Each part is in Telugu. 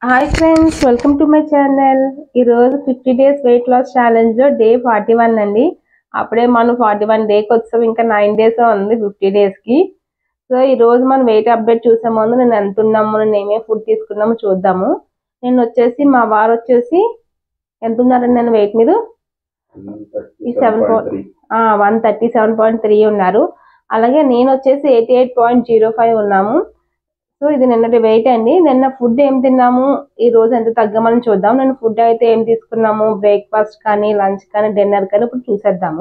Hi friends, welcome to my channel. ఈరోజు 50 డేస్ వెయిట్ లాస్ ఛాలెంజ్లో డే 41 అండి. అప్పుడే మనం 41 డేకి వచ్చాం. ఇంకా 9 డేస్ ఉంది 50 డేస్కి. సో ఈరోజు మనం వెయిట్ అప్డేట్ చూసే ముందు నేను ఎంత ఉన్నాము, నేను ఏమేమి ఫుడ్ తీసుకున్నామో చూద్దాము. నేను వచ్చేసి మా వారు వచ్చేసి ఎంత ఉన్నారండి నేను వెయిట్ మీరు 137.3 ఉన్నారు. అలాగే నేను వచ్చేసి 88.05 ఉన్నాము. సో ఇది నిన్నటి వెయిట్ అండి. నిన్న ఫుడ్ ఏం తిన్నాము, ఈ రోజు ఎంత తగ్గమని చూద్దాం. నేను ఫుడ్ అయితే ఏం తీసుకున్నాము, బ్రేక్ఫాస్ట్ కానీ లంచ్ కానీ డిన్నర్ కానీ ఇప్పుడు చూసేద్దాము.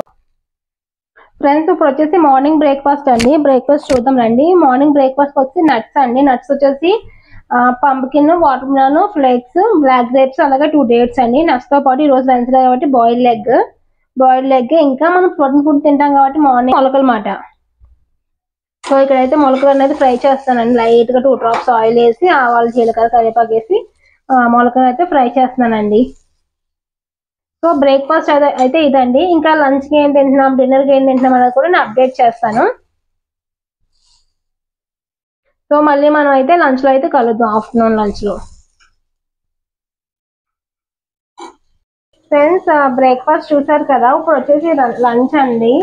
ఫ్రెండ్స్ ఇప్పుడు వచ్చేసి మార్నింగ్ బ్రేక్ఫాస్ట్ అండి. బ్రేక్ఫాస్ట్ చూద్దాం రండి. మార్నింగ్ బ్రేక్ఫాస్ట్ వచ్చి నట్స్ అండి. నట్స్ వచ్చేసి pumpkin, watermelon, flakes, black grapes, అలాగే 2 డేట్స్ అండి. నట్స్ తో పాటు ఈ రోజు లంచ్ కాబట్టి బాయిల్డ్ ఎగ్, ఇంకా మనం ప్రోటీన్ ఫుడ్ తింటాం కాబట్టి మార్నింగ్ మొలకలు మాట. సో ఇక్కడైతే మొలకలు అనేది ఫ్రై చేస్తానండి. లైట్ గా 2 డ్రాప్స్ ఆయిల్ వేసి, ఆవాలు, జీలకర్ర, కరివేపాకు వేసి మొలకలు అయితే ఫ్రై చేస్తున్నానండి. సో బ్రేక్ఫాస్ట్ అయితే ఇదండి. ఇంకా లంచ్ కి ఏం తింటున్నాం, డిన్నర్ కి ఏం తింటున్నాం అనేది కూడా నేను అప్డేట్ చేస్తాను. సో మళ్ళీ మనం అయితే లంచ్ లో అయితే కలుద్దాం, ఆఫ్టర్నూన్ లంచ్ లో. ఫ్రెండ్స్ బ్రేక్ఫాస్ట్ చూసారు కదా, ఇప్పుడు వచ్చేసి లంచ్ అండి.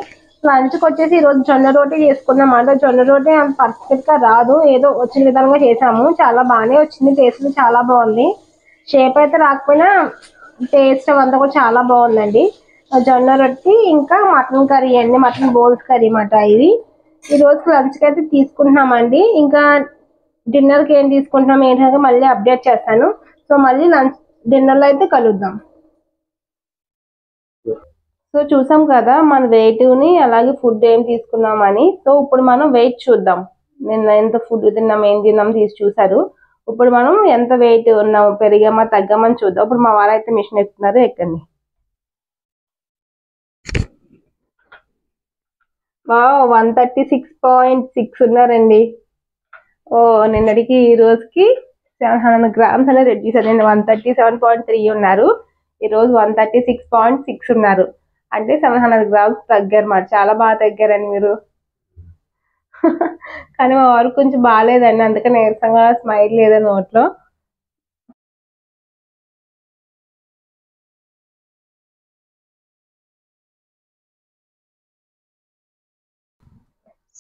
లంచ్కి వచ్చేసి ఈరోజు జొన్న రోటీ చేసుకున్నాం అన్నమాట. జొన్న రోటీ అంత పర్ఫెక్ట్ గా రాదు, ఏదో వచ్చిన విధంగా చేసాము. చాలా బాగానే వచ్చింది, టేస్ట్ చాలా బాగుంది. షేప్ అయితే రాకపోయినా టేస్ట్ అంతా కూడా చాలా బాగుందండి. జొన్న రొట్టి ఇంకా మటన్ కర్రీ అండి, మటన్ బోల్స్ కర్రీ మాట. ఇది ఈ రోజు లంచ్కి అయితే తీసుకుంటున్నామండి. ఇంకా డిన్నర్కి ఏం తీసుకుంటున్నాం ఏంటంటే మళ్ళీ అప్డేట్ చేస్తాను. సో మళ్ళీ లంచ్ డిన్నర్లో అయితే కలుద్దాం. సో చూసాం కదా మన వెయిట్ని, అలాగే ఫుడ్ ఏం తీసుకున్నామని. సో ఇప్పుడు మనం వెయిట్ చూద్దాం. నిన్న ఎంత ఫుడ్ తిన్నాం, ఏం తిన్నాం తీసి చూసారు. ఇప్పుడు మనం ఎంత వెయిట్ ఉన్నాము, పెరిగామా తగ్గామని చూద్దాం. ఇప్పుడు మా వారైతే మిషన్ ఎక్కుతున్నారు, ఎక్కండి. 136.6 ఉన్నారండి. ఓ నిన్నటికి ఈ రోజుకి 700 గ్రామ్స్ అనేది రెడ్యూస్ అయ్యింది. 137.3 ఉన్నారు, ఈరోజు 136.6 ఉన్నారు. అంటే 700 గ్రామ్స్ తగ్గారు మాట. చాలా బాగా తగ్గారండి మీరు. కానీ మా వారు కొంచెం బాగాలేదండి, అందుకని నీరసంగా స్మైల్ లేదా నోట్లో.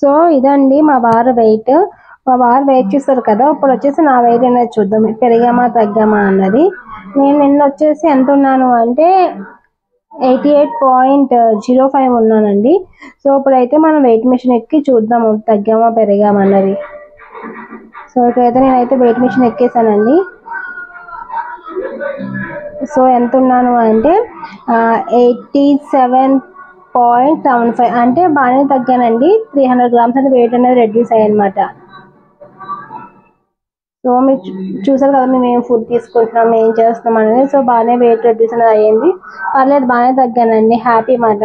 సో ఇదండి మా వారు వెయిట్. చూస్తారు కదా. ఇప్పుడు వచ్చేసి నా వెయిట్ అనేది చూద్దాం, పెరిగామా తగ్గామా అన్నది. నేను నిన్న వచ్చేసి ఎంత ఉన్నాను అంటే 88.05 ఉన్నానండి. సో ఇప్పుడైతే మనం వెయిట్ మిషన్ ఎక్కి చూద్దాము తగ్గామా పెరిగామా అన్నది. సో ఇప్పుడైతే నేనైతే వెయిట్ మిషన్ ఎక్కేసానండి. సో ఎంత ఉన్నాను అంటే 87.75, అంటే బాగానే తగ్గానండి. 300 గ్రామ్స్ అంటే వెయిట్ అనేది రెడ్యూస్ అయ్యనమాట. సో మీరు చూసారు కదా మేము ఏం ఫుడ్ తీసుకుంటున్నాం, ఏం చేస్తున్నాం అనేది. సో బాగానే వెయిట్ రెడ్యూస్ అనేది అయ్యింది, పర్లేదు బాగానే తగ్గానండి, హ్యాపీ మాట.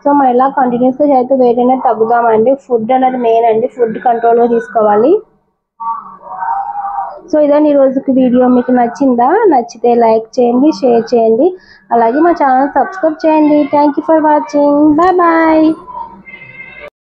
సో మనం ఇలా కంటిన్యూస్గా చేస్తే వెయిట్ అనేది తగ్గుదామండి. ఫుడ్ అనేది మెయిన్ అండి, ఫుడ్ కంట్రోల్గా తీసుకోవాలి. సో ఇదండి ఈ రోజుకి వీడియో. మీకు నచ్చిందా? నచ్చితే లైక్ చేయండి, షేర్ చేయండి, అలాగే మా ఛానల్ సబ్స్క్రైబ్ చేయండి. Thank you for watching. Bye bye.